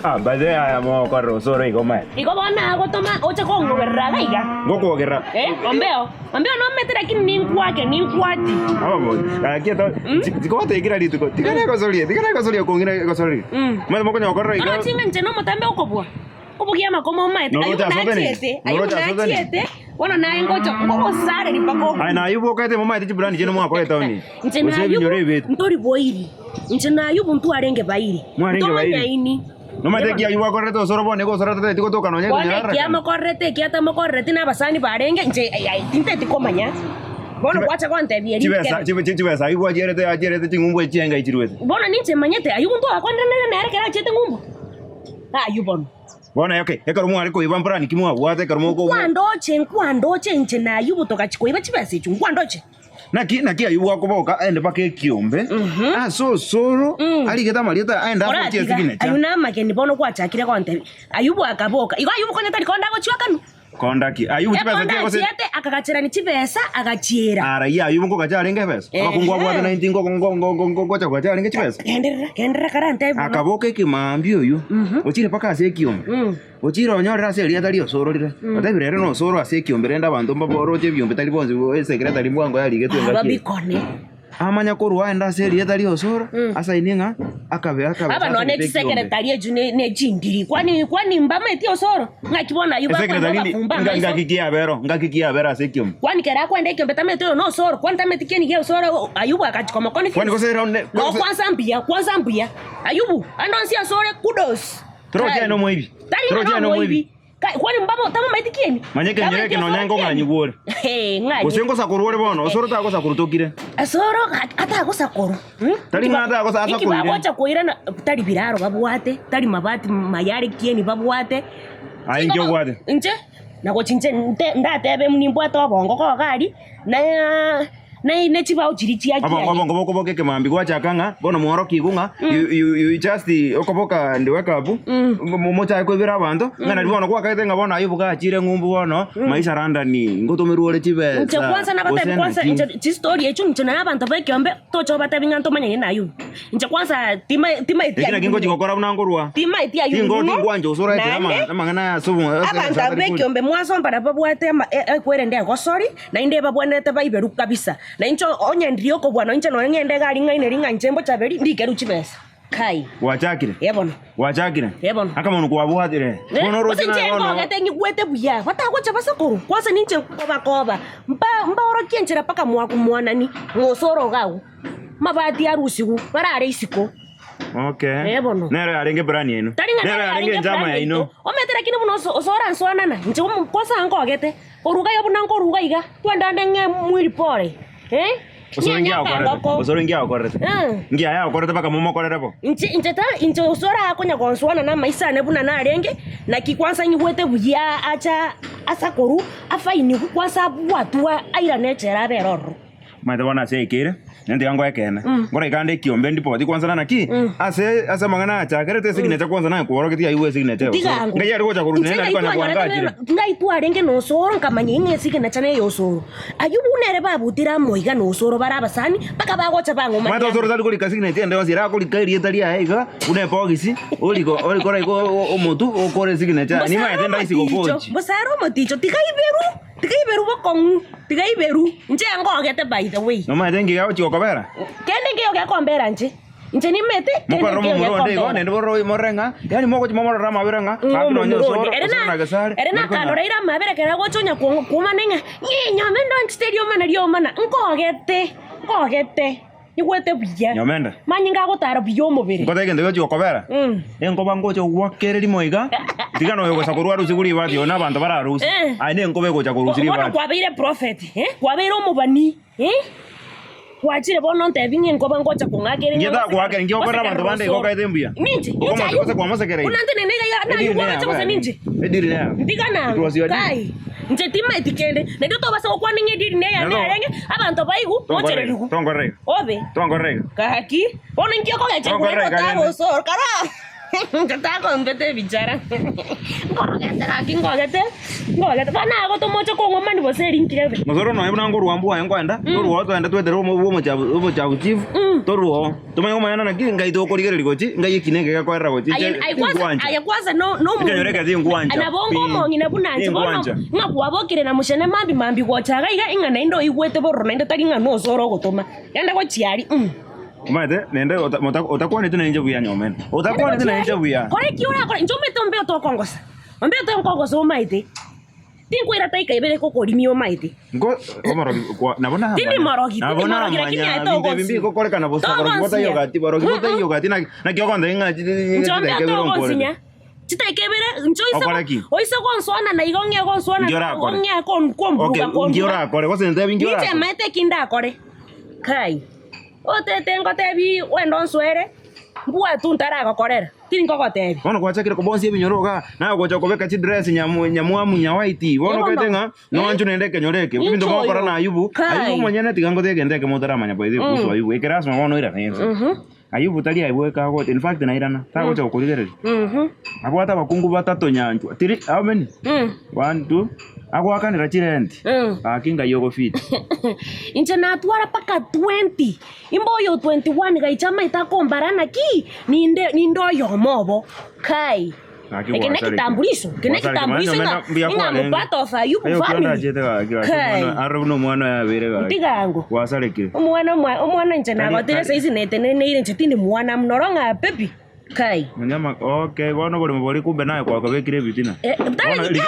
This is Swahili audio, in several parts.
Baze aya mo korro soro iko mai. Iko bona ako toma ocha kongo gerra gaiga. Ngoko gerra. Ombeo no metera kin ninkwake ninkwati. Abo. Kieto. Ziko te igira lituko. Tigana ko solia kongina ko sori. Mwe mo konya korro iko. No tinga nteno mutambe ukobwa. Ubukia makoma mai. Ayunatiete. Wana na ingocho ngoko sare lipako. Ai na yubo kaite mo mai tibrani jeno mo akole tawni. Ntena yubo. Ntori boiri. Ntena yubo ntu arenge bairi. Mwarenge bairi. No mate kia yuwa korrete osoro bone ko sorata te tiko toka no nyako nyara. Kia makorrete kia ta makorrete na basani barenge nje ai tinte tikomanya. Bono kwacha kwante bieri. Chibesa yuwa ajerete chingumbo chenga ichirwete. Bono ninche manyete ayubu ndo akwanda na kera chete ngumbo. Ayubo. Bona okay, ekaro mu ariko ibambra ni kimwa wate karo ko. Kwandoche nje na ayubu toka chikoiba chibesa ichu kwandoche. Naki ayubu akoboka ende pake kiombe. Soro aligeta marieta aenda hapo tie sigine cha. Ayuna makeni bono kwachakire kwante. Ayubu akaboka. Iko ayubu konya tali konda gochiwa kanu. Kondaki ayubu chibesa tie kose. Ate akakachira ni chibesa akachiera. Ara ya ayubu ko kacharenge pesa. Akungwa bwate 19 ngo cha kacharenge chibesa. Kendera karante. Akaboke kimambi oyu. Ochire paka ase kiombe. Ochire onyorera ase ria tali osoro rire. Atabirere no osoro ase kiombe renda bantu mbaboroje byombe tali bonzi secretary mwango yali getu babikone. Amanya korwa enda ase ria tali osoro asa ininga akabe. Aba no ne secretary eju ne jindiri. Kwani mbama eti osoro. Ngakibona yuba kwa ngakikia bero ase kiombe. Kwani kera kwenda kiombe tameto no osoro. Kwani tametike ni osoro ayubu akachikoma koni. Kwani kosera ne. No kwanza mbia. Ayubu andonsi osoro kudos. Troje no moibi. Kwani mbabo tama maitikieni? Manyeke nyereke no nyango nganyi bore. Nganyi. Usengo sakurore bono, osoro ta ko sakurutokire. Asoro ata ko sakoro. Tali ngada ko sakurire. Ikiba kocha koira na tali biraro babwate, tali mabati mayari kieni babwate. Ainge bwate. Nje na ko chinche ndatebe mnimbwa to bongo ko gali na chiba uchirichi yake. Abo ke mambi kwa chakanga, bono muoro kigunga, you just okoboka ndiweka apu. Mocha ko bira bando, ngana bono kwa kaite ngabona ayubuka achire ngumbu bono, maisha randa ni ngotomeruore chibe. Nje kwanza na bata kwanza nje story yechu nje na abantu bakiombe tocho bata binganto manye na ayu. Nje kwanza tima itia. Kina kingo chikokora unangorwa. Tima itia ayu. Kingo ngwanje usora ite mangana ya subu. Abantu bakiombe mwasomba na babwate kwere ndya gosori na inde babwanete baiberu kabisa. Na incho onye ndiyo ko bwana incho no ngende gali ngaine ringa njembo chaberi ndikeru chibesa kai wachakire yebono akama unuko wabuhatire bono rozi na ono ngate ngwete buya wata ko chabasa ko kwasa ninche koba mba oro kienchera paka mwaku mwanani ngosoro gawo mabati ya rusigu barare isiko. Okay. Nero arenge brani eno. Nero arenge njama ya ino. Ometera kino buno osora nswanana nche kosa anko agete oruga yo bunanko oruga iga twanda ndenge mwiri pore osoro ngia okorete ngia ya okorete paka mumo korere po inche osora akonya konswana na maisa ne buna na arenge na kikwansa nyigwete buya acha asakoru afaini kwasa bwatua aira nechera beroro mate bona sekere nende yango yakena ngora ikande kiombe ndipo ti kwanza na ki ase mangana acha kerete signature kwanza na ko roketi ayiwe signature ngai ari gocha kurunena ari kana kwanga atire ngai tu arenge no soro kamanye inge signature ne yo soro ayubu nere babutira moiga no soro barabasani paka bagocha bango mate soro zali kulika signature ende wasira kulikairi etali aiga une pogisi oliko raiko omotu okore signature ni mate ndai sikopochi bosaro moticho tikaiberu bokongu tikaiberu nje ngo agete by the way no mate ngi gawo chikokobera kende ngi yo kombera nje ni mete mukaro muronde go nende boro morenga yani moko chimomora mabirenga akino nyosoro na gasare erena kanora ira mabere kera gochonya kumanenga nyamendo stadium na rio mana ngogete igwete buya nyamenda manyinga gotara buyo mubiri ngote kende yo chikokobera engo bangocho gwakereri moiga tigano yo gosa kurwa rusiguri bati ona bantu bararusi aine ngobe gocha kurusiri bati kwabeire prophet kwabeire omubani wachire bono ntebinge ngoba ngocha kungagere ngida kwake ngiyokora bantu bande gokaite mbuya ninje ukoma kwa masekere unante nenega ya na yuko acha ninje ediri na ndigana kai nje tima etikende ndio to basa kwa ninge ediri ne ya nenge abantu baigu ochererigu tongorega obe tongorega kahaki bono ngiyoko gacha kwa tago sor kara Tatako mbete bichara. Ngogete raki ngogete. Bana ako tomocho ko ngoma ni bose rinkire. Masoro no ebuna nguru ambu ayo kwenda. Toruo to enda twetero umo chabu chief. Toruo. Tuma ngoma yana na kinga ito korigere gochi. Ngai kinenge ga kwera gochi. Aya kwanza no. Kinyoreka zi ngwanja. Anabongo mongi na bunanchi bono. Ngakubabokire na mushene mambi gochaga iga inga na indo igwete borro na indo taringa no soro gotoma. Yanda go chiari. Umate nende utakuwa nituna nje buya nyomen. Utakuwa nituna nje buya. Kore kiura kore njome tombe to kongosa. Ombe to kongosa umaite. Tinkwira taika ibere kokorimi umaite. Ngo omaro kwa nabona. Tini marogi. Nabona lakini aito go. Bimbi ko kore kana bosa ko bota yogati barogi bota yogati na kyo konda inga njombe to konsinya. Chitekebere nchoisa. Oisa konsona na igonge konsona. Ngonge kon. Ngiora kore ko sente bingiora. Nite maite kinda kore. Kai. Otete ngotebi wendo nswere mbua tuntara gokorera tini ngogotebi bono kwachakira ko bonsi ebinyoroga na gocha kobeka chi dress nyamu nya white bono ketenga no anju nendeke nyoreke bindo bokora na ayubu monyene tigango tege ndeke motara manya boide kuso ayubu ekerasma bono ira nenso ayubu tali aibweka go in fact na irana ta gocha kokurigereri abwata bakungu batatu nyanju tiri how many 1 2 agwakanira chirendi akinga yogo fit inche natwara paka 20 imboyo 21 gaichama itakombarana ki nindo yomobo kai kene kitambulisho na inga mupato fa yuko family kai arubno mwana ya berega tigango wasaleke umwana inche nagotire saizi netene ire inche tindi mwana mnoronga pepi kai nyama okay bono bori mubori kumbe nayo kwa kabekire bitina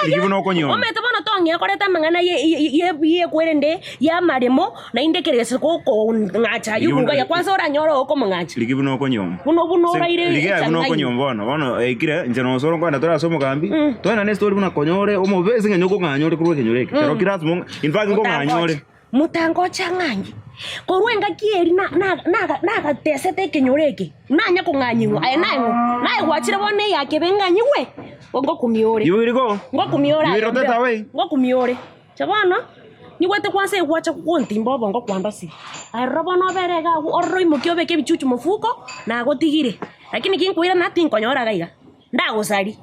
likibuno konyo omete bono tongia koreta mangana ye kwerende ya maremo na indekerese ko ngacha yuga ya kwanza ora nyoro oko mangacha likibuno konyo buno raire likibuno konyo bono ekire nje no soro kwanda tora somo kambi tona ne story buna konyore omo bese nganyoko nganyore kurwe kenyoreke pero kirasmo in fact ngo nganyore mutango changanyi korwenga kieri na tesete kenyoreke nanya kunganyiwa aya nayo wachire bone yake benganyiwe ngo kumiore yuiriko ngo kumiora yuiro teta we ngo kumiore chabana ni wete kwanse wacha kunti mbobo ngo kwanda si arobo no berega orro imukio beke bichuchu mufuko na gotigire lakini kinkwira na tinkonyora gaiga ndagusari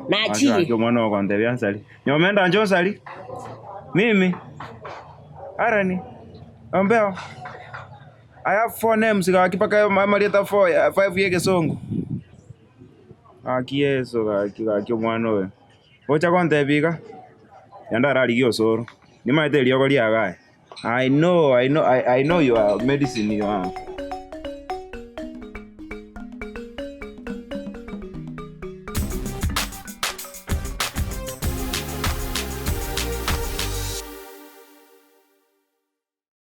na chire kyo mwana wa kwande byansali nyomenda njo sali mimi arani ombeo I have 4 names kakipaka marieta 5 yeke songo akieso kakyo mwana we ocha konte bika yanda rali gyo soro ni maite lioko liagae I know your medicine you are